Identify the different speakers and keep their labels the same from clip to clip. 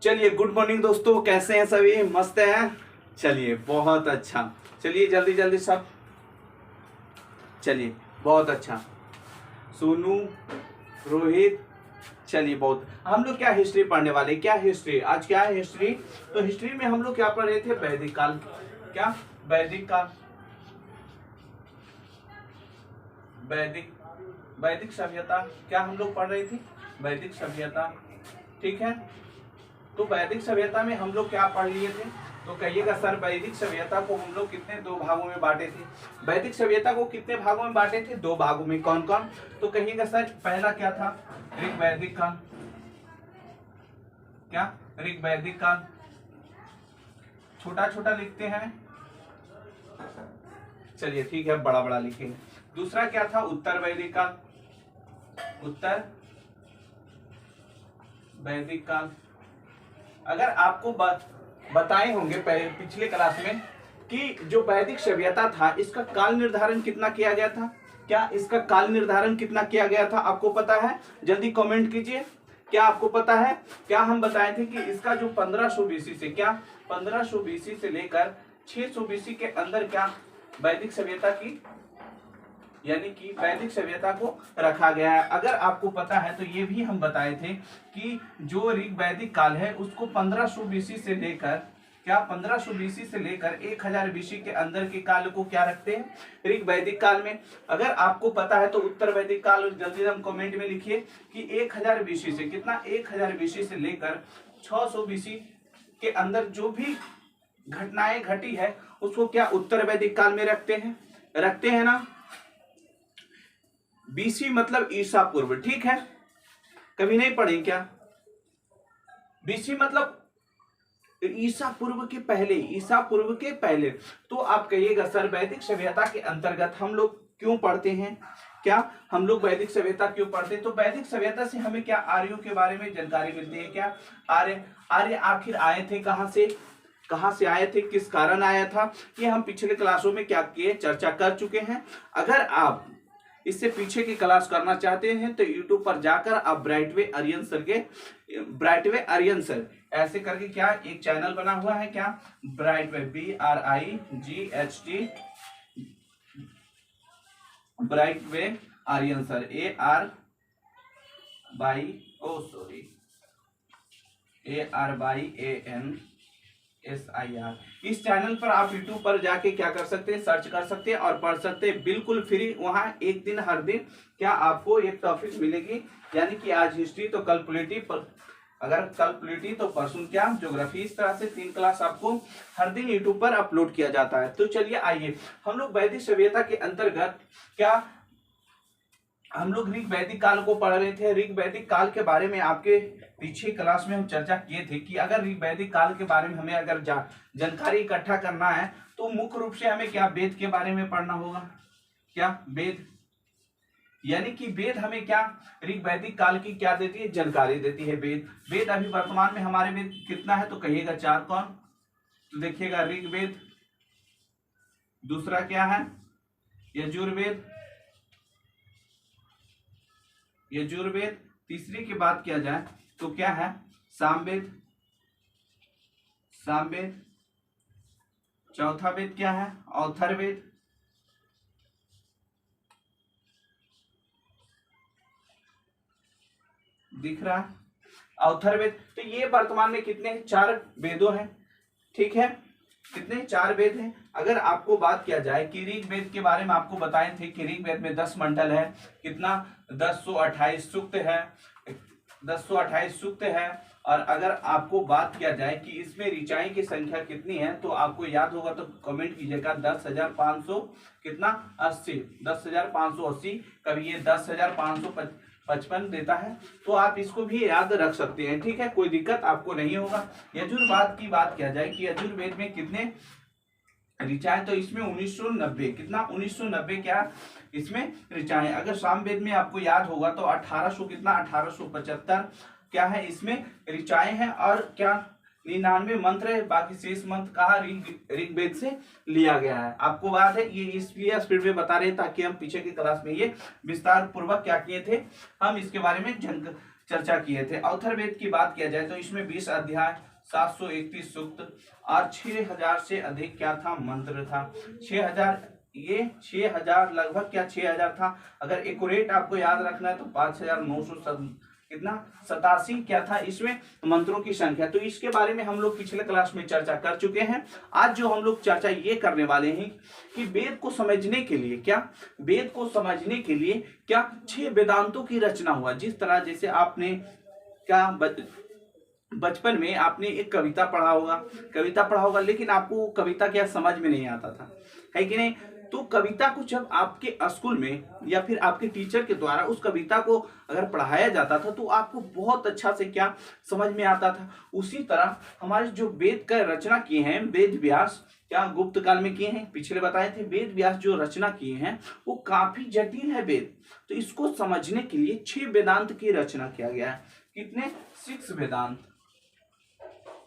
Speaker 1: चलिए, good morning दोस्तों, कैसे हैं सभी? मस्त हैं। चलिए, बहुत अच्छा। चलिए जल्दी जल्दी सब। चलिए, बहुत अच्छा। सोनू, रोहित। चलिए, बहुत। हम लोग क्या हिस्ट्री पढ़ने वाले? क्या हिस्ट्री? आज क्या है हिस्ट्री? तो हिस्ट्री में हम लोग क्या पढ़ रहे थे? वैदिक काल। क्या? वैदिक काल। वैदिक वैदिक सभ्यता। क्या हम लोग पढ़ रहे थे? वैदिक सभ्यता। ठीक है। तो वैदिक सभ्यता में हम लोग क्या पढ़ लिए थे? तो कहिएगा सर, वैदिक सभ्यता को हम लोग कितने दो भागों में बांटे थे? वैदिक सभ्यता को कितने भागों में बांटे थे? दो भागों में। कौन कौन? तो कहिएगा सर, पहला क्या था? ऋग्वैदिक काल। क्या? ऋग्वैदिक काल। छोटा छोटा लिखते हैं। चलिए ठीक है, बड़ा बड़ा लिखेंगे। दूसरा क्या था? उत्तर वैदिक काल। उत्तर वैदिक काल। अगर आपको बताए होंगे पहले पिछले क्लास में कि जो वैदिक सभ्यता था, इसका काल निर्धारण कितना किया गया था? क्या इसका काल निर्धारण कितना किया गया था? आपको पता है? जल्दी कमेंट कीजिए। क्या आपको पता है? क्या हम बताए थे कि इसका जो 1500 बीसी से, क्या 1500 बीसी से लेकर 600 बीसी के अंदर क्या वैदिक सभ्यता की, यानी कि वैदिक सभ्यता को रखा गया है। अगर आपको पता है तो ये भी हम बताए थे कि जो ऋग्वैदिक काल है उसको 1500 बीसी से लेकर, क्या 1500 बीसी से लेकर 1000 बीसी के अंदर के काल को क्या रखते हैं? ऋग्वैदिक काल में। अगर आपको पता है तो उत्तर वैदिक काल जल्दी हम कमेंट में लिखिए कि 1000 बीसी से, कितना? 1000 बीसी से लेकर 600 बीसी के अंदर जो भी घटनाएं घटी है उसको क्या उत्तर वैदिक काल में रखते हैं? रखते हैं ना। बीसी मतलब ईसा पूर्व। ठीक है, कभी नहीं पढ़े क्या? बीसी मतलब ईसा पूर्व के पहले, ईसा पूर्व के पहले। तो आप कहिएगा सर, वैदिक सभ्यता के अंतर्गत हम लोग क्यों पढ़ते हैं? क्या हम लोग वैदिक सभ्यता क्यों पढ़ते हैं? तो वैदिक सभ्यता से हमें क्या आर्यों के बारे में जानकारी मिलती है। क्या आर्य आखिर आए थे कहां से? कहां से आए थे? किस कारण आया था? ये हम पिछले क्लासों में क्या किए, चर्चा कर चुके हैं। अगर आप इससे पीछे की क्लास करना चाहते हैं तो YouTube पर जाकर आप ब्राइटवे आर्यन सर ऐसे करके क्या एक चैनल बना हुआ है, क्या? ब्राइटवे, BRIGHT, ब्राइटवे आर्यन सर, ARYANSIR। इस चैनल पर आप YouTube पर जाके क्या कर सकते हैं? सर्च कर सकते हैं और पढ़ सकते हैं, बिल्कुल फ्री। वहां एक दिन हर दिन क्या आपको एक टॉपिक मिलेगी, यानी कि आज हिस्ट्री तो कल पॉलिटी, अगर कल पॉलिटी तो परसों क्या ज्योग्राफी। इस तरह से 3 क्लास आपको हर दिन YouTube पर अपलोड किया जाता है। तो चलिए आइए, हम लोग वैदिक सभ्यता के अंतर्गत क्या हम लोग ऋग्वैदिक काल को पढ़ रहे थे। ऋग्वैदिक काल के बारे में आपके पीछे क्लास में हम चर्चा किए थे कि अगर ऋग्वैदिक काल के बारे में हमें अगर जानकारी इकट्ठा करना है तो मुख्य रूप से हमें क्या वेद के बारे में पढ़ना होगा। क्या? वेद, यानी कि वेद हमें क्या ऋग्वैदिक काल की क्या देती है? जानकारी देती है। वेद अभी वर्तमान में हमारे में कितना है? तो कहिएगा 4। कौन? तो देखिएगा, ऋग्वेद। दूसरा क्या है? यजुर्वेद। यजुर्वेद। तीसरी की बात किया जाए तो क्या है? सामवेद। सामवेद। चौथा वेद क्या है? अथर्ववेद। दिख रहा है? अथर्ववेद। तो ये वर्तमान में कितने हैं? 4 वेदों हैं। ठीक है, कितने? 4 वेद हैं। अगर आपको बात किया जाए कि ऋग्वेद के बारे में, आपको बताए थे कि ऋग्वेद में 10 मंडल है। कितना? 1028 सूक्त है। 1028 सूक्त है। और अगर आपको बात किया जाए कि इसमें ऋचाएं की संख्या कितनी है तो आपको याद होगा तो कमेंट कीजिएगा। 10,500 कितना? 80। 10,580। कभी ये 10,555 देता है, तो आप इसको भी याद रख सकते हैं। ठीक है, कोई दिक्कत आपको नहीं होगा। यजुर्वेद की बात किया जाए कि यजुर्वेद में कितने ऋचाएं? तो इसमें 1990। कितना? 1990 क्या इसमें ऋचाएं। अगर सामवेद में आपको याद होगा तो 1800 कितना? 1875 क्या है इसमें ऋचाएं हैं। और क्या 99 मंत्र है, बाकी शेष मंत्र कहा? ऋग्वेद से लिया गया है। आपको बात है, ये इसलिए स्पीड में बता रहे हैं ताकि हम पीछे की क्लास में ये विस्तार पूर्वक क्या किए थे, हम इसके बारे में चर्चा किए थे। अथर्ववेद की बात किया जाए तो इसमें 20 अध्याय, 731 सूक्त और 6000 से अधिक क्या था, मंत्र था। 6000, ये 6000 लगभग क्या 6000 था। अगर एक्यूरेट आपको याद रखना है तो 5900 कितना 87 क्या था इसमें मंत्रों की संख्या। तो इसके बारे में हम लोग पिछले क्लास में चर्चा कर चुके हैं। आज जो हम लोग चर्चा ये करने वाले हैं कि वेद को समझने के लिए क्या, वेद को समझने के लिए क्या 6 वेदांतों की रचना हुआ। जिस तरह जैसे आपने क्या बचपन में आपने एक कविता पढ़ा होगा, लेकिन आपको कविता क्या समझ में नहीं आता था, है कि नहीं। तो कविता को जब आपके स्कूल में या फिर आपके टीचर के द्वारा उस कविता को अगर पढ़ाया जाता था तो आपको बहुत अच्छा से क्या समझ में आता था। उसी तरह हमारे जो वेद का रचना किए हैं वेद व्यास, क्या गुप्त काल में किए हैं, पिछले बताए थे। वेद व्यास जो रचना किए हैं वो काफी जटिल है वेद। तो इसको समझने के लिए 6 वेदांत की रचना किया गया है। कितने, 6 वेदांत,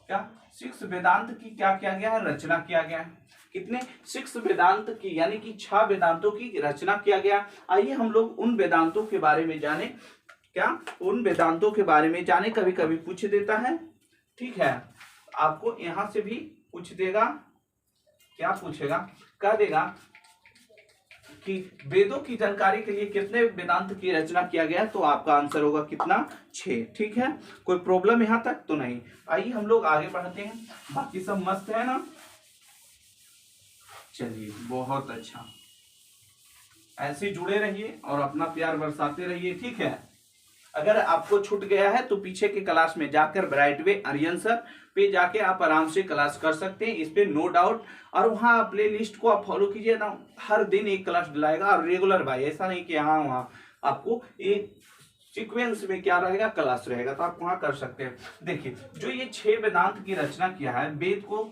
Speaker 1: क्या 6 वेदांत की क्या किया गया है, रचना किया गया है। कितने, 6 वेदांत की, यानी कि 6 वेदांतों की रचना किया गया। आइए हम लोग उन वेदांतों के बारे में जाने, क्या उन वेदांतों के बारे में जाने। कभी कभी पूछ देता है, ठीक है, आपको यहां से भी पूछ देगा। क्या पूछेगा, कह देगा कि वेदों की जानकारी के लिए कितने वेदांत की रचना किया गया, तो आपका आंसर होगा कितना, 6। ठीक है, कोई प्रॉब्लम यहां तक तो नहीं। आइए हम लोग आगे बढ़ते हैं। बाकी सब मस्त है ना, चलिए बहुत अच्छा, ऐसे जुड़े रहिए और अपना प्यार बरसाते रहिए, ठीक है। अगर आपको छूट गया है तो पीछे के क्लास में जाकर ब्राइट वे आर्यन सर पे जाके आप आराम से क्लास कर सकते हैं, इस पे नो डाउट। और वहाँ प्ले लिस्ट को आप फॉलो कीजिए ना, हर दिन एक क्लास दिलाएगा और रेगुलर भाई, ऐसा नहीं कि यहाँ वहाँ, आपको एक सीक्वेंस में क्या रहेगा, क्लास रहेगा, तो आप वहाँ कर सकते हैं। देखिए जो ये 6 वेदांत की रचना किया है वेद को,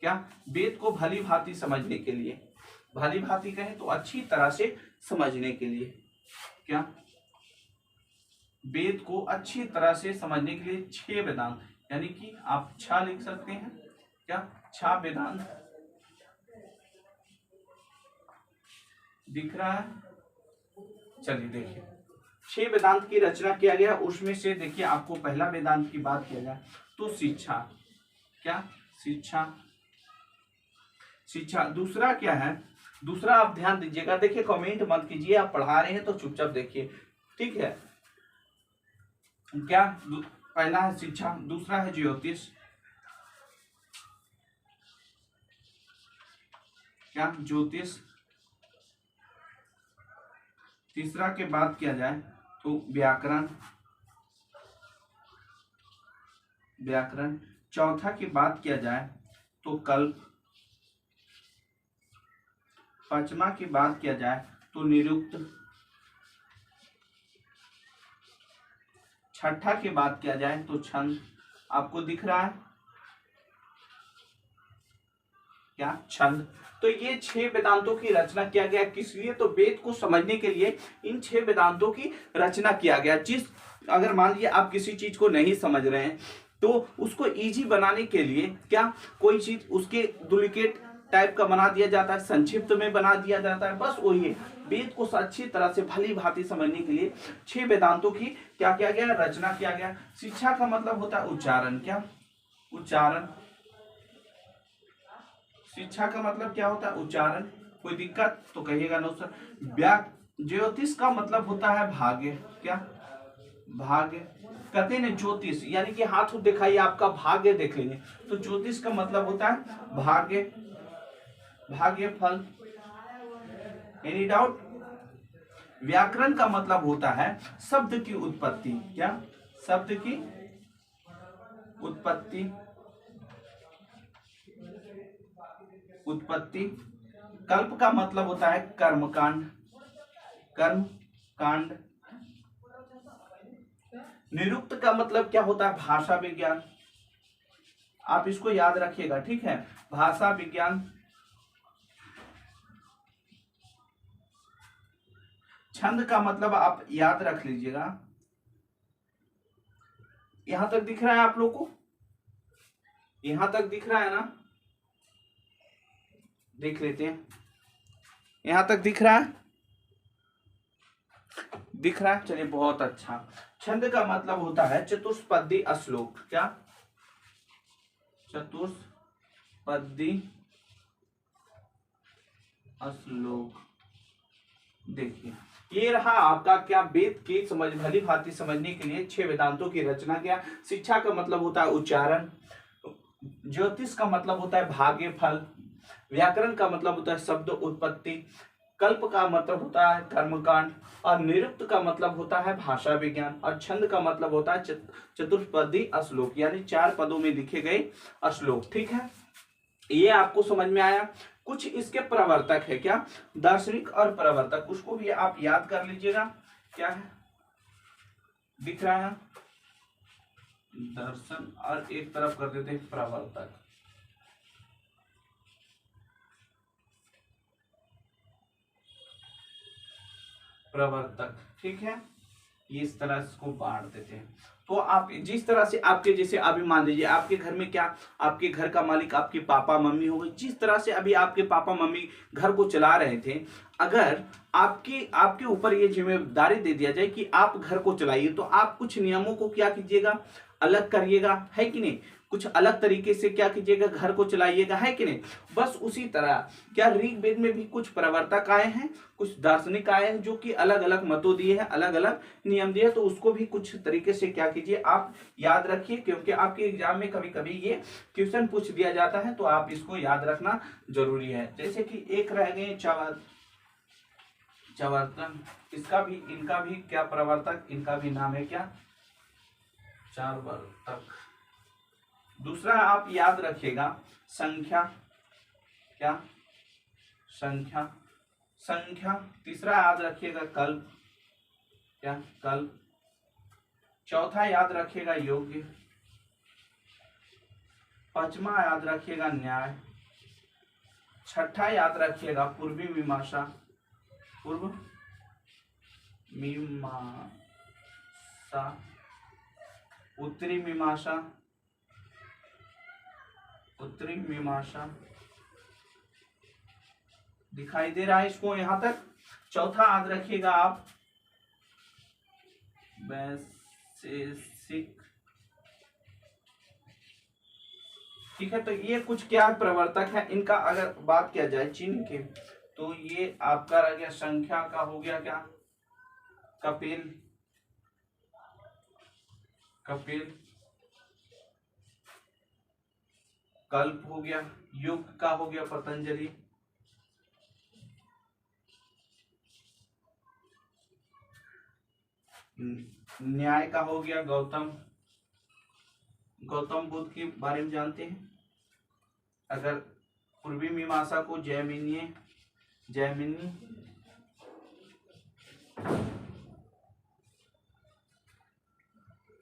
Speaker 1: क्या वेद को भली भांति समझने के लिए, भली भांति कहें तो अच्छी तरह से समझने के लिए, क्या वेद को अच्छी तरह से समझने के लिए 6 वेदांत, यानी कि आप 6 लिख सकते हैं, क्या 6 वेदांत दिख रहा है। चलिए देखिए 6 वेदांत की रचना किया गया। उसमें से देखिए आपको पहला वेदांत की बात किया जाए तो शिक्षा, क्या शिक्षा, शिक्षा। दूसरा क्या है, दूसरा आप ध्यान दीजिएगा, देखिए कमेंट मत कीजिए, आप पढ़ा रहे हैं तो चुपचाप देखिए, ठीक है। क्या पहला है शिक्षा, दूसरा है ज्योतिष, क्या ज्योतिष। तीसरा के बात किया जाए तो व्याकरण, व्याकरण। चौथा की बात किया जाए तो कल्प। पांचवा की बात किया जाए तो निरुक्त। छठा की बात किया जाए तो छंद। आपको दिख रहा है क्या, छंद। तो ये 6 वेदांतों की रचना किया गया, किस लिए, तो वेद को समझने के लिए इन 6 वेदांतों की रचना किया गया। जिस अगर मान लीजिए आप किसी चीज को नहीं समझ रहे हैं तो उसको इजी बनाने के लिए क्या कोई चीज उसके डुप्लीकेट टाइप का बना दिया जाता है, संक्षिप्त में बना दिया जाता है, बस वही है। वेद को अच्छी तरह से भली भांति समझने के लिए 6 वेदांतों की क्या किया गया, रचना किया गया। शिक्षा का मतलब होता है उच्चारण, क्या उच्चारण। शिक्षा का मतलब क्या होता है, उच्चारण। कोई दिक्कत तो कहिएगा नो सर। ज्योतिष का मतलब होता है भाग्य, क्या भाग्य। कहते हैं ज्योतिष, यानी कि हाथ दिखाइए आपका भाग्य देख लेंगे, तो ज्योतिष का मतलब होता है भाग्य, भाग्य फल। Any doubt. व्याकरण का मतलब होता है शब्द की उत्पत्ति, क्या शब्द की उत्पत्ति, उत्पत्ति। कल्प का मतलब होता है कर्मकांड, कर्म कांड। निरुक्त का मतलब क्या होता है, भाषा विज्ञान। आप इसको याद रखिएगा, ठीक है, भाषा विज्ञान। छंद का मतलब आप याद रख लीजिएगा। यहां तक दिख रहा है आप लोग को, यहां तक दिख रहा है ना, देख लेते हैं, यहां तक दिख रहा है, दिख रहा है, चलिए बहुत अच्छा। छंद का मतलब होता है चतुष्पदी श्लोक। क्या? चतुष्पदी श्लोक। देखिए ये रहा आपका क्या वेद की भली भांति समझने के लिए 6 वेदांतों की रचना किया। शिक्षा का मतलब होता है उच्चारण, ज्योतिष का मतलब होता है भाग्य फल, व्याकरण का मतलब होता है शब्द उत्पत्ति, कल्प का मतलब होता है कर्मकांड, और निरुक्त का मतलब होता है भाषा विज्ञान, और छंद का मतलब होता है चतुष्पदी श्लोक, यानी 4 पदों में लिखे गए श्लोक। ठीक है, ये आपको समझ में आया। कुछ इसके प्रवर्तक है, क्या? दार्शनिक और प्रवर्तक, उसको भी आप याद कर लीजिएगा। क्या है? दिख रहा है दर्शन, और एक तरफ कर देते हैं प्रवर्तक। प्रवर्तक, ठीक है, ये इस तरह इसको बांट देते हैं। तो आप जिस तरह से आपके, जैसे अभी मान लीजिए आपके घर में क्या, आपके घर का मालिक आपके पापा मम्मी हो गए, जिस तरह से अभी आपके पापा मम्मी घर को चला रहे थे, अगर आपके ऊपर ये जिम्मेदारी दे दिया जाए कि आप घर को चलाइए, तो आप कुछ नियमों को क्या कीजिएगा, अलग करिएगा, है कि नहीं? कुछ अलग तरीके से क्या कीजिएगा, घर को चलाइएगा, है कि नहीं? बस उसी तरह क्या ऋग्वेद में भी कुछ प्रवर्तक आए हैं, कुछ दार्शनिक आए हैं, जो कि अलग अलग मतों दिए हैं, अलग अलग नियम दिए, तो उसको भी कुछ तरीके से क्या कीजिए, आप याद रखिए, क्योंकि आपके एग्जाम में कभी कभी ये क्वेश्चन पूछ दिया जाता है, तो आप इसको याद रखना जरूरी है। जैसे कि एक रह गए चवर्तन, इसका भी, इनका भी क्या प्रवर्तक, इनका भी नाम है क्या, चारवर्तक। दूसरा आप याद रखिएगा संख्या, क्या? संख्या। तीसरा याद रखिएगा कल्प, क्या? कल्प। चौथा याद रखिएगा योग्य। पांचवा याद रखिएगा न्याय। छठा याद रखिएगा पूर्वी मीमांसा, पूर्व मीमांसा। उत्तरी मीमांसा, उत्तरी मीमांसा। दिखाई दे रहा है इसको यहां तक? चौथा याद रखिएगा आप वैशेषिक। ठीक है, तो ये कुछ क्या प्रवर्तक है, इनका अगर बात किया जाए चिन्ह के, तो ये आपका रह गया संख्या का, हो गया क्या, कपिल। कल्प हो गया, युग का हो गया पतंजलि, न्याय का हो गया गौतम बुद्ध के बारे में जानते हैं। अगर पूर्वी मीमांसा को जैमिनी,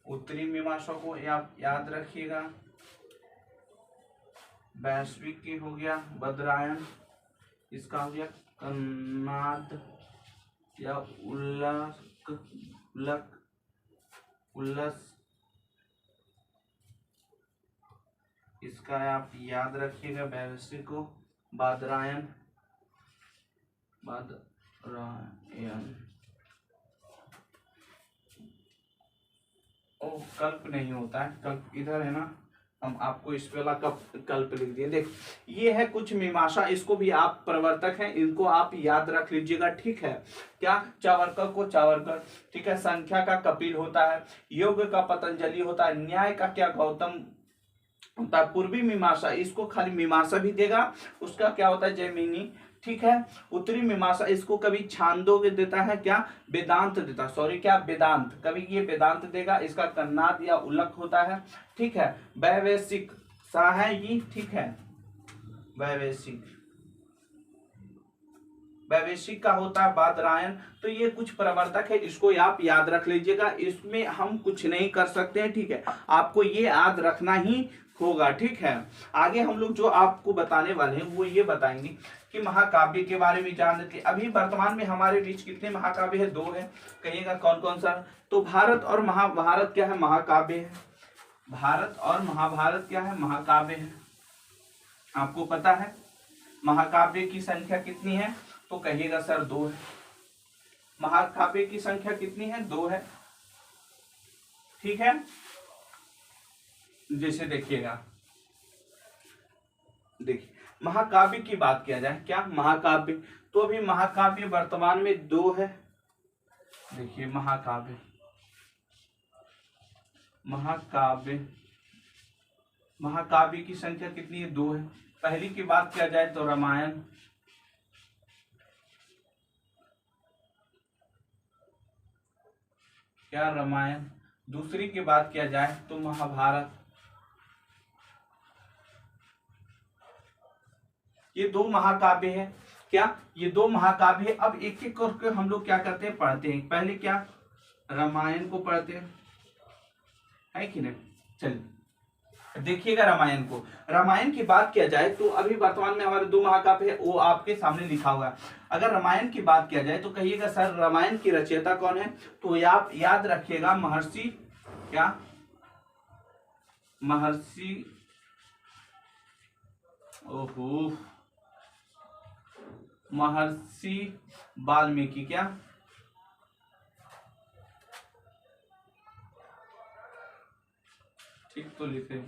Speaker 1: उत्तरी मीमांसा को याद रखिएगा वैश्विक की हो गया बद्रायन, इसका हो गया कन्नाद या उल्लस, इसका आप याद रखिएगा वैश्विक को बादरायन। ओ कल्प नहीं होता है, कल्प इधर है ना, हम आपको इस वाला कल्प लिख दिए। देख ये है कुछ मीमांसा, इसको भी आप प्रवर्तक हैं, इनको आप याद रख लीजिएगा। ठीक है, क्या? चावरकर को चावरकर, ठीक है। संख्या का कपिल होता है, योग का पतंजलि होता है, न्याय का क्या गौतम होता है, पूर्वी मीमांसा, इसको खाली मीमांसा भी देगा, उसका क्या होता है जैमिनी। ठीक है, उत्तरी मीमांसा इसको कभी छांदोग्य देता है, क्या? वेदांत देता है, सॉरी क्या, वेदांत, कभी ये वेदांत देगा, इसका कन्नाद या उल्लक होता है। ठीक है, वैशेषिक सा है ये, ठीक है, वैशेषिक का होता है बादरायन। तो ये कुछ प्रवर्तक है, इसको आप याद रख लीजिएगा, इसमें हम कुछ नहीं कर सकते हैं। ठीक है, आपको ये याद रखना ही होगा। ठीक है, आगे हम लोग जो आपको बताने वाले हैं वो ये बताएंगे कि महाकाव्य के बारे में जान लेते। अभी वर्तमान में हमारे बीच कितने महाकाव्य है? 2 है, कहिएगा कौन कौन सा? तो भारत और महाभारत क्या है? महाकाव्य है। भारत और महाभारत क्या है? महाकाव्य है। आपको पता है महाकाव्य की संख्या कितनी है? तो कहिएगा सर 2 है। महाकाव्य की संख्या कितनी है? 2 है। ठीक है। जैसे देखिएगा, देखिए महाकाव्य की बात किया जाए, क्या महाकाव्य, तो अभी महाकाव्य वर्तमान में 2 है। देखिए महाकाव्य, महाकाव्य की संख्या कितनी है, 2 है। पहली की बात किया जाए तो रामायण, क्या रामायण। दूसरी की बात किया जाए तो महाभारत। ये 2 महाकाव्य है, क्या ये 2 महाकाव्य है। अब एक एक करके हम लोग क्या करते हैं, पढ़ते हैं। पहले क्या रामायण को पढ़ते हैं, है कि नहीं। चलिए देखिएगा रामायण को। रामायण की बात किया जाए तो अभी वर्तमान में हमारे 2 महाकाव्य है, वो आपके सामने लिखा हुआ है। अगर रामायण की बात किया जाए तो कहिएगा सर रामायण की रचयिता कौन है, तो आप याद रखिएगा महर्षि, क्या महर्षि, ओहो, महर्षि वाल्मीकि, क्या ठीक तो लिखे,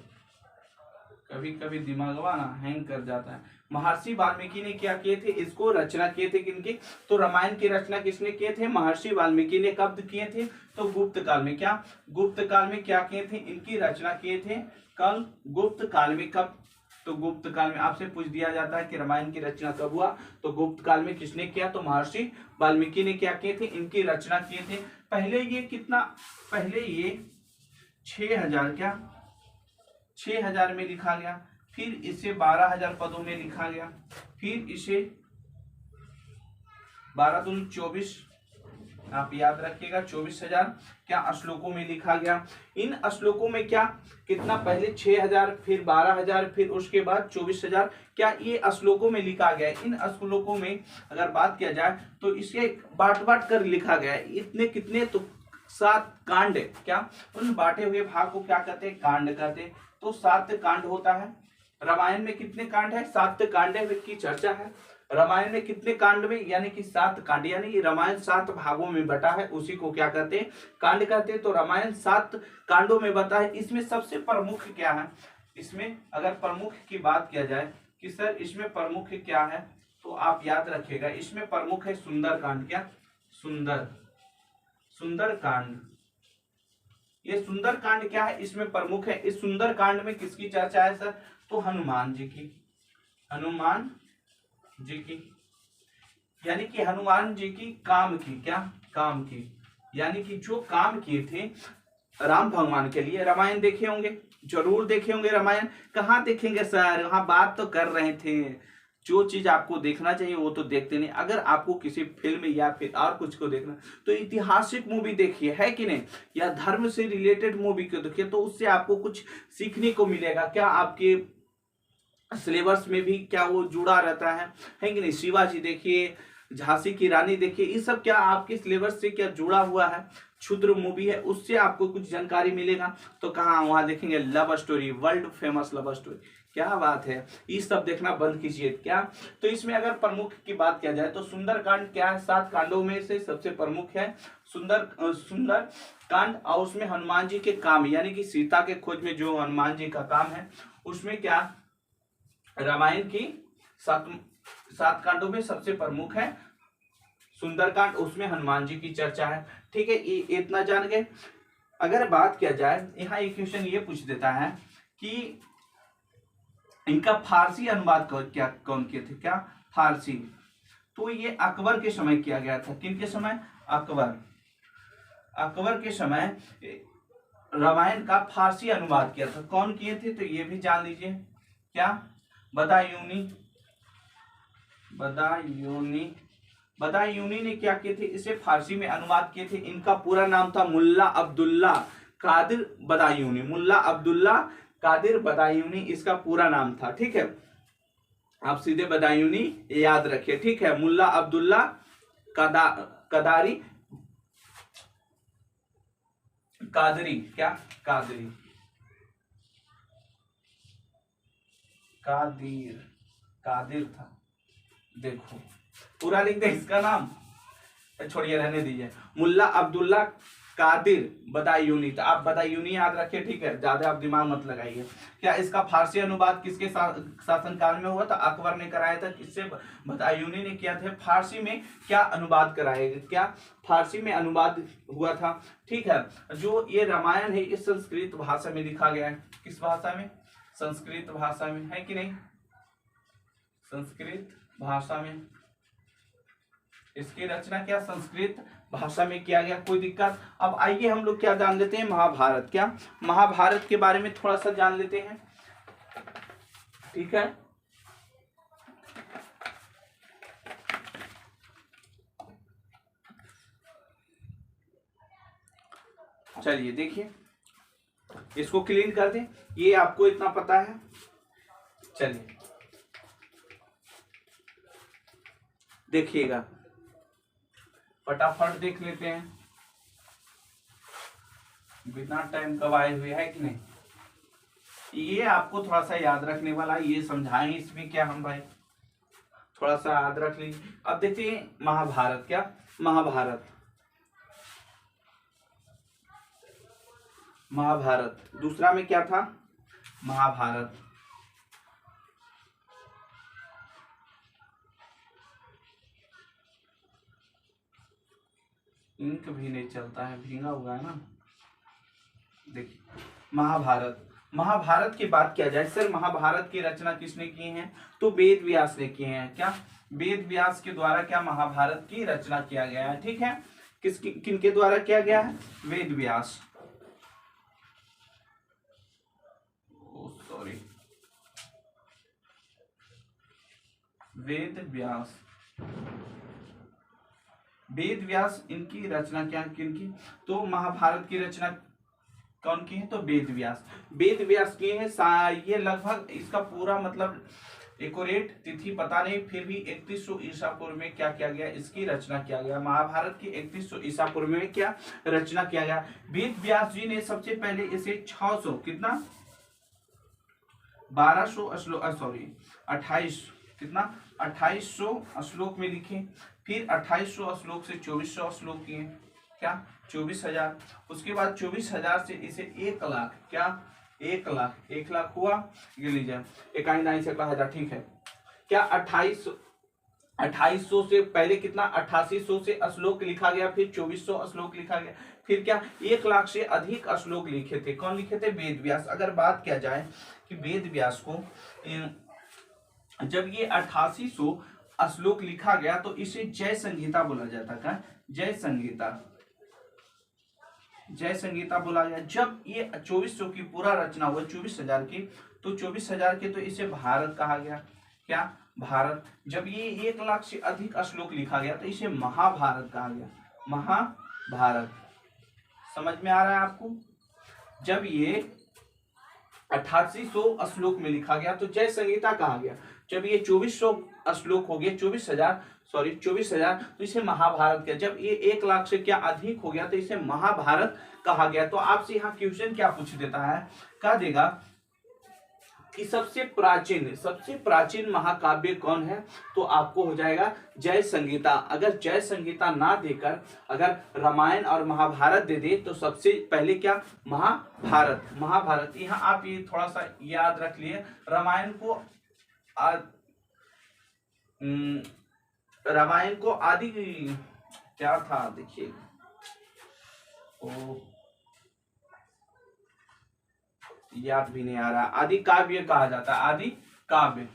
Speaker 1: कभी कभी दिमागवा ना हैंग कर जाता है। महर्षि वाल्मीकि ने क्या किए थे, इसको रचना किए थे किनकी, तो रामायण की रचना किसने किए थे, महर्षि वाल्मीकि ने। कब किए थे, तो गुप्त काल में। क्या गुप्त काल में क्या किए थे, इनकी रचना किए थे, कल गुप्त काल में। कब, तो गुप्त काल में। आपसे पूछ दिया जाता है कि रामायण की रचना कब हुआ, तो गुप्त काल में। किसने किया, तो महर्षि वाल्मीकि ने क्या किए थे, इनकी रचना किए थे। पहले ये कितना, पहले ये 6000, क्या 6000 में लिखा गया, फिर इसे 12000 पदों में लिखा गया, फिर इसे 12 दूनी 24, आप याद रखिएगा 24000 क्या श्लोकों में लिखा गया। इन श्लोकों में क्या कितना, पहले 6000, फिर 12000, फिर उसके बाद 24000, क्या ये श्लोकों में लिखा गया है। इन श्लोकों में अगर बात किया जाए तो इसे बांट बांट कर लिखा गया है। इतने कितने, तो 7 कांड, क्या उन बांटे हुए भाग को क्या कहते हैं, कांड कहते हैं। तो 7 कांड होता है। रामायण में कितने कांड है, 7 कांड की चर्चा है। रामायण में कितने कांड में, यानी कि 7 कांड, यानी कि रामायण 7 भागों में बटा है, उसी को क्या कहते हैं, कांड कहते हैं। तो रामायण 7 कांडों में बटा है। इसमें सबसे प्रमुख क्या है, इसमें अगर प्रमुख की बात किया जाए कि सर इसमें प्रमुख क्या है, तो आप याद रखिएगा इसमें प्रमुख है सुंदर कांड। क्या सुंदर कांड, ये सुंदर कांड क्या है, इसमें प्रमुख है। इस सुंदर कांड में किसकी चर्चा है सर, तो हनुमान जी की, हनुमान जी की, यानी कि हनुमान जी की काम की, क्या काम की, यानी कि जो काम किए थे राम भगवान के लिए। रामायण देखे होंगे, जरूर देखे होंगे। रामायण कहाँ देखेंगे सर, वहां बात तो कर रहे थे। जो चीज आपको देखना चाहिए वो तो देखते नहीं। अगर आपको किसी फिल्म या फिर और कुछ को देखना तो ऐतिहासिक मूवी देखिए, है कि नहीं, या धर्म से रिलेटेड मूवी को देखिए, तो उससे आपको कुछ सीखने को मिलेगा। क्या आपके सिलेबस में भी क्या वो जुड़ा रहता है कि नहीं। शिवाजी देखिए, झांसी की रानी देखिए, ये सब क्या आपके सिलेबस से क्या जुड़ा हुआ है। क्षुद्र मूवी है, उससे आपको कुछ जानकारी मिलेगा। तो कहाँ वहां देखेंगे love story, world famous love story, क्या बात है, ये सब देखना बंद कीजिए। क्या, तो इसमें अगर प्रमुख की बात किया जाए तो सुंदर कांड क्या है, 7 कांडों में से सबसे प्रमुख है सुंदर कांड। और उसमें हनुमान जी के काम, यानी कि सीता के खोज में जो हनुमान जी का काम है, उसमें क्या रामायण की 7 कांडों में सबसे प्रमुख है सुंदरकांड, उसमें हनुमान जी की चर्चा है। ठीक है, इतना जान गए। अगर बात किया जाए, यहाँ एक क्वेश्चन ये पूछ देता है कि इनका फारसी अनुवाद कौन किए थे, क्या फारसी, तो ये अकबर के समय किया गया था। किनके समय, अकबर के समय रामायण का फारसी अनुवाद किया था। कौन किए थे, तो ये भी जान लीजिए, क्या बदायूनी ने क्या किए थे, इसे फारसी में अनुवाद किए थे। इनका पूरा नाम था मुल्ला अब्दुल्ला कादिर बदायूनी, मुल्ला अब्दुल्ला कादिर बदायूनी इसका पूरा नाम था। ठीक है, आप सीधे बदायूनी याद रखिए। ठीक है, मुल्ला अब्दुल्ला कादरी, क्या कादिर था। देखो पूरा लिख दे इसका नाम, छोड़िए रहने दीजिए। मुल्ला अब्दुल्ला कादिर बदायूनी। तो आप बदायूनी याद रखिए, ठीक है, ज्यादा आप दिमाग मत लगाइए। क्या इसका फारसी अनुवाद किसके शासनकाल में हुआ था? अकबर ने कराया था। किससे? बदायूनी ने किया था। फारसी में क्या अनुवाद कराया? क्या फारसी में अनुवाद हुआ था? ठीक है। जो ये रामायण है ये संस्कृत भाषा में लिखा गया है। किस भाषा में? संस्कृत भाषा में, है कि नहीं? संस्कृत भाषा में इसकी रचना क्या संस्कृत भाषा में किया गया। कोई दिक्कत? अब आइए हम लोग क्या जान लेते हैं, महाभारत। क्या महाभारत के बारे में थोड़ा सा जान लेते हैं, ठीक है। चलिए देखिए, इसको क्लीन कर दें, ये आपको इतना पता है। चलिए देखिएगा, फटाफट देख लेते हैं, बिना टाइम गवाए हुए, है कि नहीं। ये आपको थोड़ा सा याद रखने वाला, ये समझाएं इसमें क्या हम भाई, थोड़ा सा याद रख लीजिए। अब देखते हैं महाभारत। क्या महाभारत, महाभारत दूसरा में क्या था? महाभारत। इंक भी नहीं चलता है, भींगा हुआ है ना। देखिए महाभारत, महाभारत की बात किया जाए सर, महाभारत की रचना किसने की है? तो वेद व्यास ने किए हैं। क्या वेद व्यास के द्वारा क्या महाभारत की रचना किया गया है, ठीक है। किनके द्वारा किया गया है? वेद व्यास, सॉरी, वेद व्यास। वेद व्यास इनकी रचना क्या, किनकी? तो महाभारत की रचना कौन की है? तो वेद व्यास। वेद व्यास की है। ये लगभग इसका पूरा मतलब एक्यूरेट तिथि पता नहीं, फिर भी 3100 ईसा पूर्व में क्या किया गया? इसकी रचना किया गया। महाभारत की 3100 ईसा पूर्व में क्या रचना किया गया? वेद व्यास जी ने सबसे पहले इसे 600 कितना 1200 श्लोक, सॉरी 28 कितना 2800 श्लोक में लिखे। फिर 2800 श्लोक से 2400 श्लोक किए। क्या 24,000। उसके बाद 24,000 से इसे 1 लाख, क्या 1 लाख हुआ, ये लीजिए 1 से 1,000, ठीक है। क्या 2800 से पहले कितना 8800 से श्लोक लिखा गया, फिर 2400 श्लोक लिखा गया, फिर क्या 1 लाख से अधिक श्लोक लिखे थे। कौन लिखे थे? वेद व्यास। अगर बात किया जाए कि वेद व्यास को जब ये 8800 श्लोक लिखा गया तो इसे जय संगीता बोला जाता था। जय संगीता, जय संगीता बोला गया। जब ये 2400 की पूरा रचना हुआ 24,000 की, तो 24,000 के तो इसे भारत कहा गया। क्या भारत। जब ये 1 लाख से अधिक श्लोक लिखा गया तो इसे महाभारत कहा गया। महाभारत, समझ में आ रहा है आपको। जब ये 8800 श्लोक में लिखा गया तो जय संगीता कहा गया। जब ये 2400 श्लोक हो गया, 24,000 तो इसे महाभारत किया। जब ये 1 लाख से क्या अधिक हो गया तो इसे महाभारत कहा गया। तो आपसे यहाँ क्वेश्चन क्या पूछ देता है, कह देगा कि सबसे प्राचीन महाकाव्य कौन है? तो आपको हो जाएगा जय संगीता। अगर जय संगीता ना देकर अगर रामायण और महाभारत दे दे तो सबसे पहले क्या महाभारत। महाभारत यहाँ आप ये थोड़ा सा याद रख लिए। रामायण को आदि क्या था, देखिए याद भी नहीं आ रहा। आदि काव्य कहा जाता है। आदि काव्य,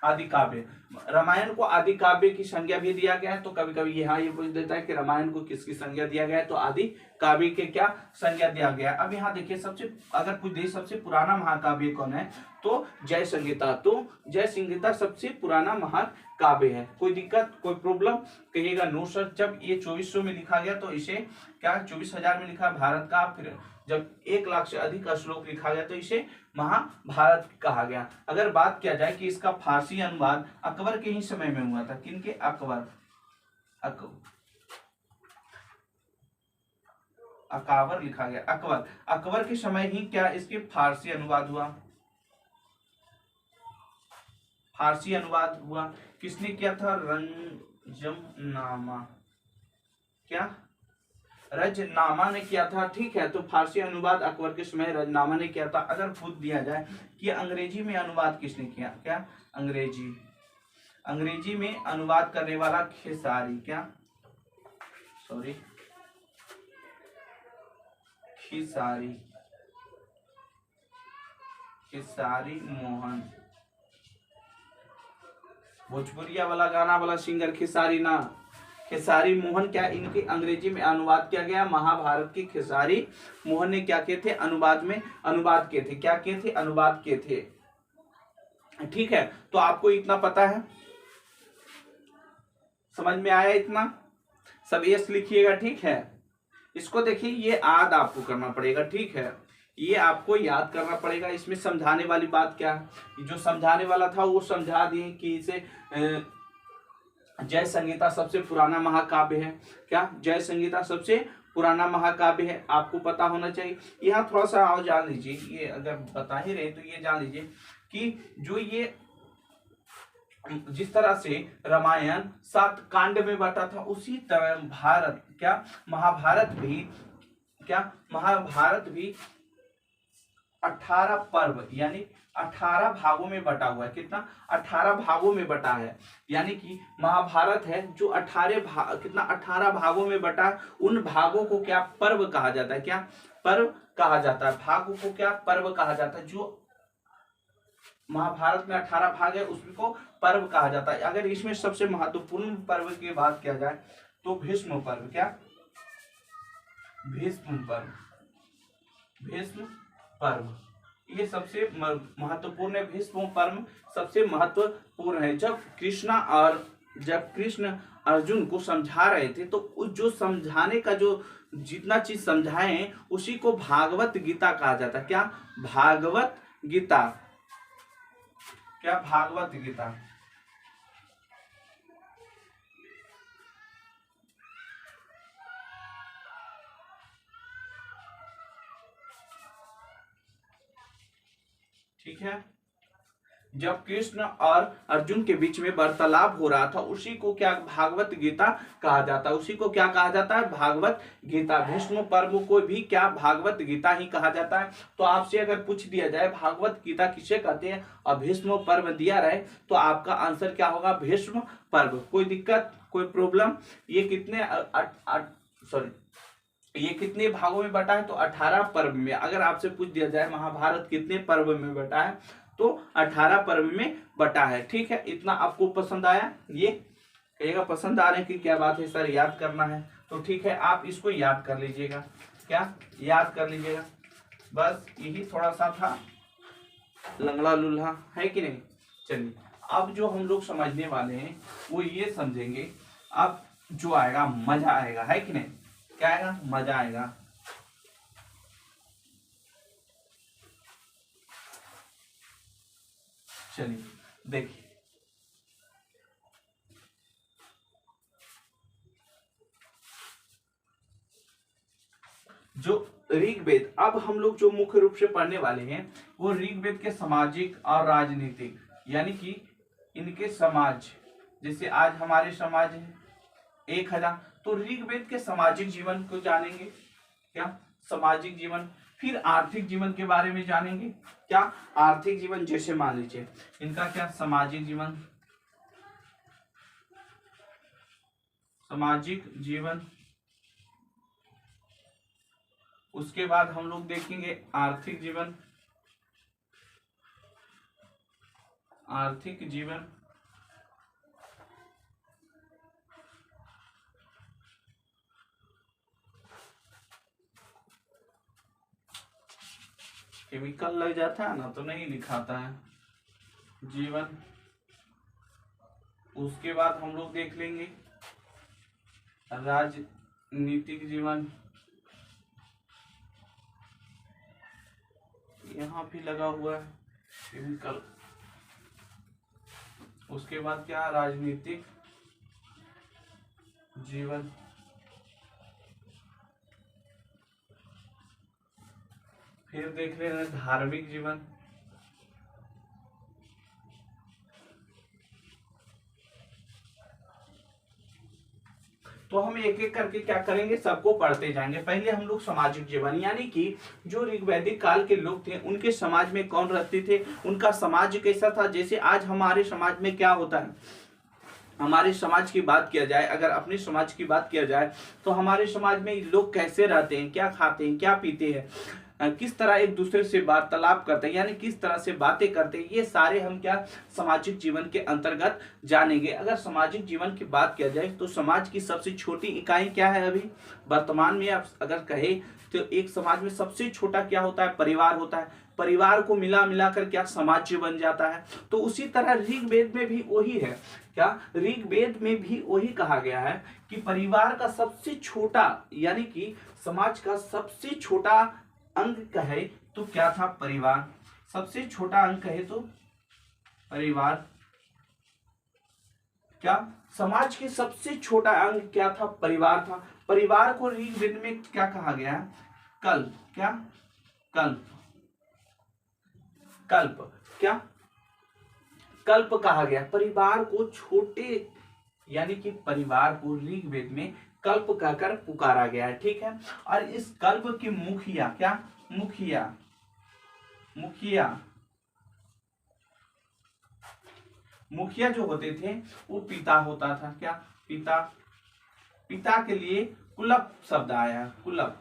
Speaker 1: आदि काव्य। रामायण को आदि काव्य की संज्ञा भी दिया गया है। तो कभी कभी यहाँ ये पूछ देता है कि रामायण को किसकी संज्ञा दिया गया है, तो आदि काव्य के क्या संज्ञा दिया गया है। अब यहाँ देखिए सबसे अगर पूछ दे सबसे पुराना महाकाव्य कौन है, तो जय संगीता। तो जय संगीता सबसे पुराना महाकाव्य है। कोई दिक्कत, कोई प्रॉब्लम? कहिएगा नो सर। जब ये 2400 में लिखा गया तो इसे क्या 24,000 में लिखा भारत का। फिर जब 1 लाख से अधिक श्लोक लिखा गया तो इसे महाभारत कहा गया। अगर बात किया जाए कि इसका फारसी अनुवाद अकबर के ही समय में हुआ था। किनके? अकबर लिखा गया। अकबर के समय ही क्या इसके फारसी अनुवाद हुआ। फारसी अनुवाद हुआ। किसने किया था? रंजमनामा। क्या रजनामा ने किया था, ठीक है। तो फारसी अनुवाद अकबर के समय रजनामा ने किया था। अगर पूछ दिया जाए कि अंग्रेजी में अनुवाद किसने किया, क्या अंग्रेजी में अनुवाद करने वाला खेसारी, क्या सॉरी खेसारी मोहन, भोजपुरिया वाला गाना वाला सिंगर खेसारी ना, खेसारी मोहन, क्या इनके अंग्रेजी में अनुवाद किया गया। महाभारत की खेसारी मोहन ने क्या किए थे, अनुवाद किए थे, क्या किए थे, अनुवाद किए थे, ठीक है। तो आपको इतना पता है, समझ में आया इतना, सब यस लिखिएगा, ठीक है। इसको देखिए, ये आद आपको करना पड़ेगा, ठीक है, ये आपको याद करना पड़ेगा। इसमें समझाने वाली बात क्या है, जो समझाने वाला था वो समझा दिए कि इसे जय संगीता सबसे पुराना महाकाव्य है, क्या जय संगीता सबसे पुराना महाकाव्य है, आपको पता होना चाहिए। यहाँ थोड़ा सा और जान लीजिए, ये अगर बता ही रहे तो ये जान लीजिए कि जो ये जिस तरह से रामायण 7 कांड में बटा था, उसी तरह महाभारत भी 18 पर्व यानी 18 भागों में बटा हुआ है। कितना, 18 भागों में बटा है। यानी कि महाभारत है जो 18 भागों में बटा है। उन भागों को क्या पर्व कहा जाता है, क्या पर्व कहा जाता है, भागों को क्या पर्व कहा जाता है। जो महाभारत में 18 भाग है उसको पर्व कहा जाता है। अगर इसमें सबसे महत्वपूर्ण पर्व की बात किया जाए तो भीष्म पर्व, क्या भीष्म पर्व ये सबसे महत्वपूर्ण है। भीष्म पर्व सबसे महत्वपूर्ण है। जब कृष्ण अर्जुन को समझा रहे थे तो जो समझाने का जो जितना चीज समझाए उसी को भागवत गीता कहा जाता है। क्या भागवत गीता, क्या भागवत गीता। ठीक है, जब कृष्ण और अर्जुन के बीच में वार्तालाप हो रहा था उसी को क्या भागवत गीता कहा जाता है, उसी को क्या कहा जाता है, भागवत गीता। भीष्म पर्व को भी क्या भागवत गीता ही कहा जाता है। तो आपसे अगर पूछ दिया जाए भागवत गीता किसे कहते हैं और भीष्म पर्व दिया रहे तो आपका आंसर क्या होगा, भीष्म पर्व। कोई दिक्कत, कोई प्रॉब्लम। ये कितने भागों में बटा है, तो 18 पर्व में। अगर आपसे पूछ दिया जाए महाभारत कितने पर्व में बटा है तो 18 पर्व में बटा है। ठीक है, इतना आपको पसंद आया। ये कहेगा पसंद आने की क्या बात है सर, याद करना है तो ठीक है, आप इसको याद कर लीजिएगा। क्या याद कर लीजिएगा, बस यही थोड़ा सा था लंगड़ा लुल्हा, है कि नहीं। चलिए अब जो हम लोग समझने वाले हैं वो ये समझेंगे, अब जो आएगा मजा आएगा, है कि नहीं। क्या आएगा, मजा आएगा। चलिए देखिए, जो ऋग्वेद, अब हम लोग जो मुख्य रूप से पढ़ने वाले हैं वो ऋग्वेद के सामाजिक और राजनीतिक, यानी कि इनके समाज, जैसे आज हमारे समाज है 1000, तो ऋग्वेद के सामाजिक जीवन को जानेंगे। क्या सामाजिक जीवन, फिर आर्थिक जीवन के बारे में जानेंगे। क्या आर्थिक जीवन, जैसे मान लीजिए इनका क्या सामाजिक जीवन, उसके बाद हम लोग देखेंगे आर्थिक जीवन, केमिकल लग जाता है ना तो नहीं लिखाता है जीवन। उसके बाद हम लोग देख लेंगे राजनीतिक जीवन, यहाँ भी लगा हुआ है केमिकल। उसके बाद क्या, राजनीतिक जीवन, फिर देख रहे हैं धार्मिक जीवन, तो हम एक एक करके क्या करेंगे, सबको पढ़ते जाएंगे। पहले हम लोग सामाजिक जीवन, यानी कि जो ऋग्वैदिक काल के लोग थे उनके समाज में कौन रहते थे, उनका समाज कैसा था। जैसे आज हमारे समाज में क्या होता है, हमारे समाज की बात किया जाए, अगर अपने समाज की बात किया जाए तो हमारे समाज में लोग कैसे रहते हैं, क्या खाते हैं, क्या पीते हैं, किस तरह एक दूसरे से वार्तालाप करते हैं, यानी किस तरह से बातें करते हैं, ये सारे हम क्या सामाजिक जीवन के अंतर्गत जानेंगे। अगर सामाजिक जीवन की बात किया जाए तो समाज की सबसे छोटी इकाई क्या है, अभी वर्तमान में आप अगर कहे तो एक समाज में सबसे छोटा क्या होता है, परिवार होता है। परिवार को मिला मिलाकर क्या समाज बन जाता है। तो उसी तरह ऋग्वेद में भी वही है, क्या ऋग्वेद में भी वही कहा गया है कि परिवार का सबसे छोटा, यानी कि समाज का सबसे छोटा अंग कहे तो क्या था, परिवार। सबसे छोटा अंग कहे तो परिवार। क्या समाज के सबसे छोटा अंग क्या था, परिवार था। परिवार को ऋग्वेद में क्या कहा गया है, कल्प। क्या कल्प, कल्प क्या कल्प कहा गया। परिवार को छोटे, यानी कि परिवार को ऋग्वेद में कल्प कहकर पुकारा गया है, ठीक है। और इस कल्प की मुखिया, क्या मुखिया, मुखिया, मुखिया जो होते थे वो पिता होता था। क्या पिता, पिता के लिए कुलप शब्द आया, कुलप।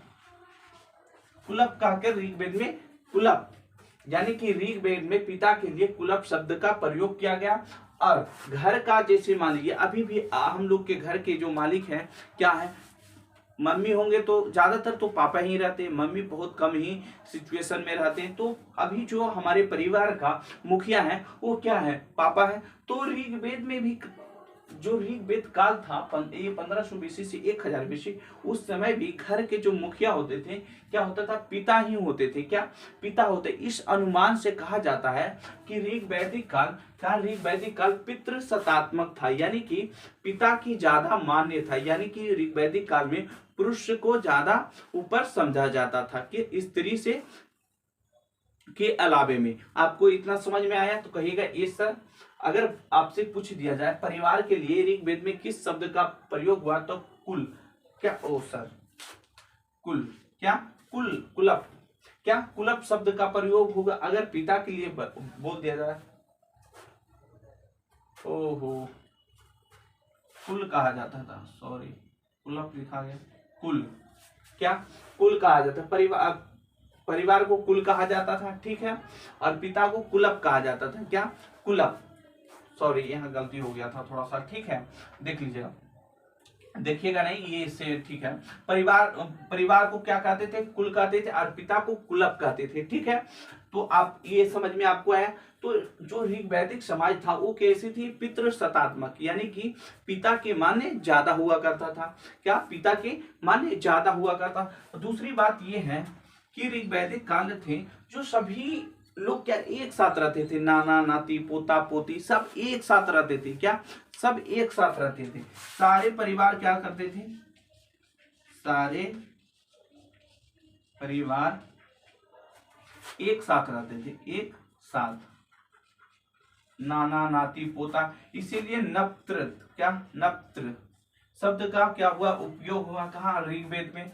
Speaker 1: कुलप कहकर ऋग्वेद में कुलप, यानी कि ऋग्वेद में पिता के लिए कुलप शब्द का प्रयोग किया गया। और घर का, जैसे मान लीजिए अभी भी हम लोग के घर के जो मालिक हैं क्या है, मम्मी होंगे तो ज्यादातर तो पापा ही रहते, मम्मी बहुत कम ही सिचुएशन में रहते हैं। तो अभी जो हमारे परिवार का मुखिया है वो क्या है, पापा है। तो ऋग्वेद में भी जो ऋग्वेद काल था, ये 1500 बीसी से 1000 बीसी, उस समय भी घर के जो मुखिया होते थे क्या होता था, पिता ही होते थे। क्या पिता होते। इस अनुमान से कहा जाता है कि ऋग्वैदिक काल पितृ सत्तात्मक था, यानी कि पिता की ज्यादा मान्य था। यानी कि ऋग्वैदिक काल में पुरुष को ज्यादा ऊपर समझा जाता था कि स्त्री से के अलावे में। आपको इतना समझ में आया तो कहिएगा ये सर। अगर आपसे पूछ दिया जाए परिवार के लिए ऋग्वेद में किस शब्द का प्रयोग हुआ तो कुल। क्या ओ सर, कुल। क्या कुल, कुलप। क्या कुलप शब्द का प्रयोग होगा अगर पिता के लिए बोल दिया जाए। ओहो, कुल कहा जाता था, सॉरी कुलप लिखा गया, कुल। क्या कुल कहा जाता है, परिवार को कुल कहा जाता था, ठीक है। और पिता को कुलप कहा जाता था। क्या कुलप, सॉरी यहाँ गलती हो गया था थोड़ा सा, ठीक है। देख लीजिएगा, देखिएगा नहीं ये इससे, ठीक है। परिवार को क्या कहते थे, कुल कहते थे, और पिता को कुलप कहते थे, ठीक है। तो आप ये समझ में आपको आया। तो जो ऋग्वैदिक समाज था वो कैसी थी, पितृ सत्तात्मक, यानी कि पिता के माने ज्यादा हुआ करता था। क्या पिता के माने ज्यादा हुआ करता। दूसरी बात ये है कि ऋग्वैदिक काल थे जो सभी लोग क्या एक साथ रहते थे, नाना नाती पोता पोती सब एक साथ रहते थे। क्या सब एक साथ रहते थे। सारे परिवार क्या करते थे, सारे परिवार एक साथ रहते थे, एक साथ, नाना नाती पोता। इसीलिए नप्त्र, क्या नप्त्र शब्द का क्या हुआ उपयोग हुआ, कहा ऋग्वेद में।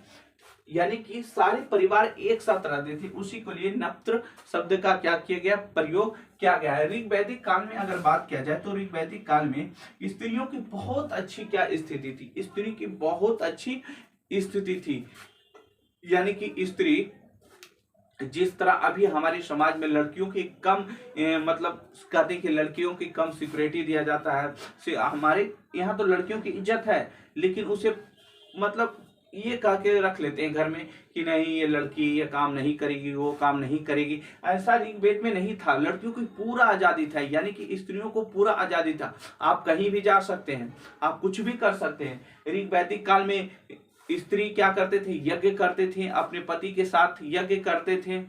Speaker 1: यानी कि सारे परिवार एक साथ रहते थे, उसी के लिए नप्त्र शब्द का क्या किया गया, प्रयोग किया गया है। ऋग्वैदिक काल में अगर बात किया जाए तो ऋग्वैदिक काल में स्त्रियों की बहुत अच्छी क्या स्थिति थी, स्त्री की बहुत अच्छी स्थिति थी। यानी कि स्त्री जिस तरह अभी हमारे समाज में लड़कियों की कम मतलब कहते हैं कि लड़कियों की कम सिक्योरिटी दिया जाता है, हमारे यहाँ तो लड़कियों की इज्जत है, लेकिन उसे मतलब ये कह के रख लेते हैं घर में कि नहीं ये लड़की ये काम नहीं करेगी, वो काम नहीं करेगी। ऐसा ऋग्वेद में नहीं था, लड़कियों की पूरा आजादी था, यानी कि स्त्रियों को पूरा आजादी था। आप कहीं भी जा सकते हैं, आप कुछ भी कर सकते हैं। ऋग्वैदिक काल में स्त्री क्या करते थे, यज्ञ करते थे, अपने पति के साथ यज्ञ करते थे,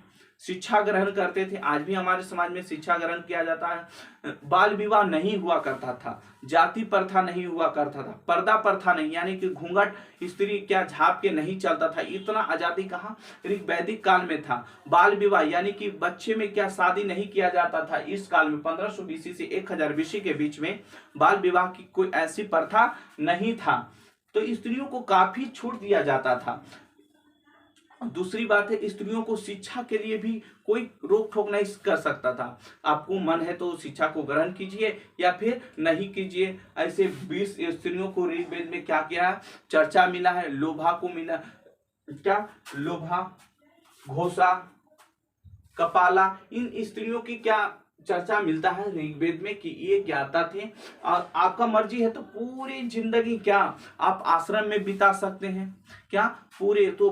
Speaker 1: शिक्षा ग्रहण करते थे। आज भी हमारे समाज में शिक्षा ग्रहण किया जाता है। बाल विवाह नहीं हुआ करता था, जाति प्रथा नहीं हुआ करता था, पर्दा प्रथा नहीं, यानी कि घूंघट स्त्री क्या झाप के नहीं चलता था। इतना आजादी कहाँ ऋग्वैदिक काल में था। बाल विवाह यानी कि बच्चे में क्या शादी नहीं किया जाता था। इस काल में 1500 बीसी से 1000 बीसी के बीच में बाल विवाह की कोई ऐसी प्रथा नहीं था। तो स्त्रियों को काफी छूट दिया जाता था। दूसरी बात है, स्त्रियों को शिक्षा के लिए भी कोई रोक टोक नहीं कर सकता था। आपको मन है तो शिक्षा को ग्रहण कीजिए या फिर नहीं कीजिए। ऐसे 20 स्त्रियों को ऋग्वेद में क्या किया, चर्चा मिला है। लोभा को मिला क्या, लोभा, घोषा, कपाला, इन स्त्रियों की क्या चर्चा मिलता है ऋग्वेद में कि ये ज्ञाता थे। और आपका मर्जी है तो पूरी जिंदगी क्या आप आश्रम में बिता सकते हैं, क्या पूरे, तो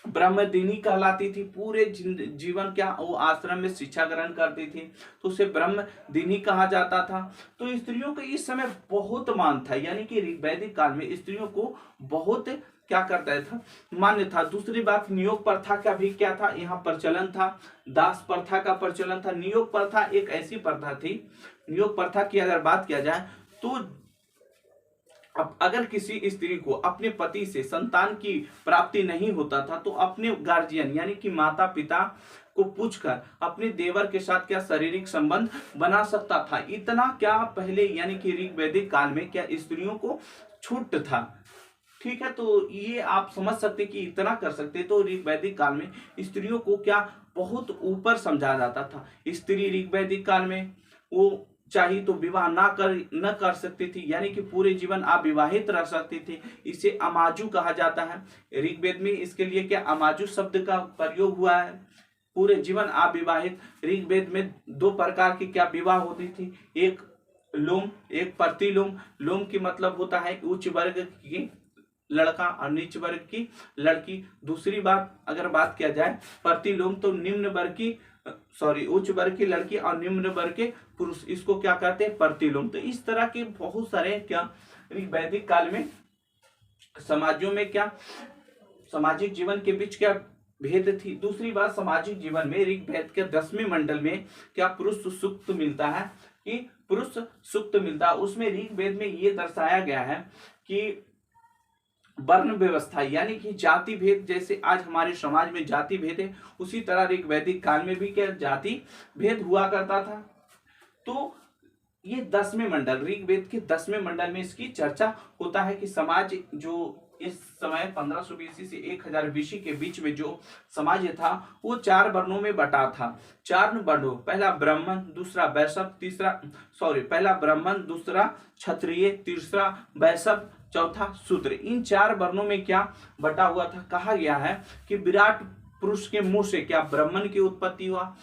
Speaker 1: ब्रह्मदिनी कहलाती थी। पूरे जीवन क्या वो आश्रम में शिक्षा ग्रहण करती थी, तो उसे ब्रह्मदिनी कहा जाता था। तो स्त्रियों को इस समय बहुत मान था, यानी कि वैदिक काल में स्त्रियों को बहुत क्या करता था, मान्य था। दूसरी बात, नियोग प्रथा का भी क्या था, यहाँ प्रचलन था। दास प्रथा का प्रचलन था। नियोग प्रथा एक ऐसी प्रथा थी, नियोग प्रथा की अगर बात किया जाए तो अब अगर किसी स्त्री को अपने पति से संतान की प्राप्ति नहीं होता था तो अपने गार्जियन यानी कि माता पिता को पूछकर अपने देवर के साथ क्या शारीरिक संबंध बना सकता था। इतना क्या पहले यानी कि ऋग्वैदिक काल में क्या स्त्रियों को छूट था। ठीक है, तो ये आप समझ सकते कि इतना कर सकते। तो ऋग्वैदिक काल में स्त्रियों को क्या बहुत ऊपर समझा जाता था। स्त्री ऋग्वैदिक काल में वो चाहिए तो विवाह न कर सकती थी, यानी कि पूरे जीवन अविवाहित रह सकती थी। इसे अमाजु कहा जाता है ऋग्वेद में। इसके लिए क्या अमाजु शब्द का प्रयोग हुआ है, पूरे जीवन अविवाहित। ऋग्वेद में 2 प्रकार की क्या विवाह होती थी, एक लोम, एक प्रतिलोम। लोम की मतलब होता है उच्च वर्ग की लड़का और नीच वर्ग की लड़की। दूसरी बात अगर बात किया जाए प्रतिलोम, तो निम्न वर्ग की उच्च वर्ग की लड़की और निम्न वर्ग के पुरुष, इसको क्या कहते हैं, प्रतिलोम। तो इस तरह के बहुत सारे क्या वैदिक काल में समाजों में क्या सामाजिक जीवन के बीच क्या भेद थी। दूसरी बात, सामाजिक जीवन में ऋग्वेद के 10वें मंडल में क्या पुरुष सूक्त मिलता है, कि पुरुष सूक्त मिलता है। उसमें ऋग्वेद में ये दर्शाया गया है कि वर्ण व्यवस्था यानी कि जाति भेद, जैसे आज हमारे समाज में जाति भेद है, उसी तरह ऋग्वैदिक काल में भी क्या जाति भेद हुआ करता था। तो ये 10वें मंडल, ऋग्वेद के 10वें मंडल में इसकी चर्चा होता है कि समाज जो इस समय 1500 BC से 1000 BC के बीच में जो समाज था वो 4 वर्णों में बटा था। 4 वर्णों, पहला ब्राह्मण, दूसरा वैश्य, पहला ब्राह्मण, दूसरा क्षत्रिय, तीसरा वैश्य, चौथा शूद्र। इन 4 वर्णों में क्या बटा हुआ था। कहा गया है कि विराट पुरुष के मुंह से क्या ब्राह्मण की उत्पत्ति हुआ,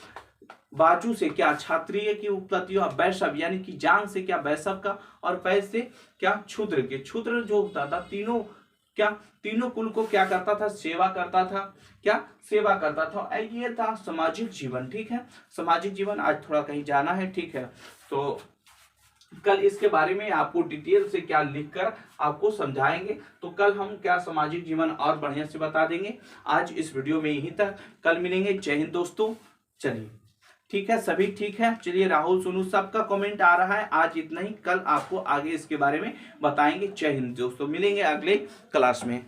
Speaker 1: बाजू से क्या क्षत्रिय की उत्पत्ति हुआ, वैश्य यानी कि जांग से क्या वैश्य का, और पैर से क्या क्षुद्र के। क्षुद्र जो होता था तीनों कुल को क्या करता था, सेवा करता था। ये था सामाजिक जीवन। ठीक है, सामाजिक जीवन। आज थोड़ा कहीं जाना है, ठीक है, तो कल इसके बारे में आपको डिटेल से क्या लिखकर आपको समझाएंगे। तो कल हम क्या सामाजिक जीवन और बढ़िया से बता देंगे। आज इस वीडियो में यहीं तक, कल मिलेंगे। जय हिंद दोस्तों। चलिए ठीक है, सभी ठीक है। चलिए, राहुल सोनू सबका कमेंट आ रहा है। आज इतना ही, कल आपको आगे इसके बारे में बताएंगे। जय हिंद दोस्तों, मिलेंगे अगले क्लास में।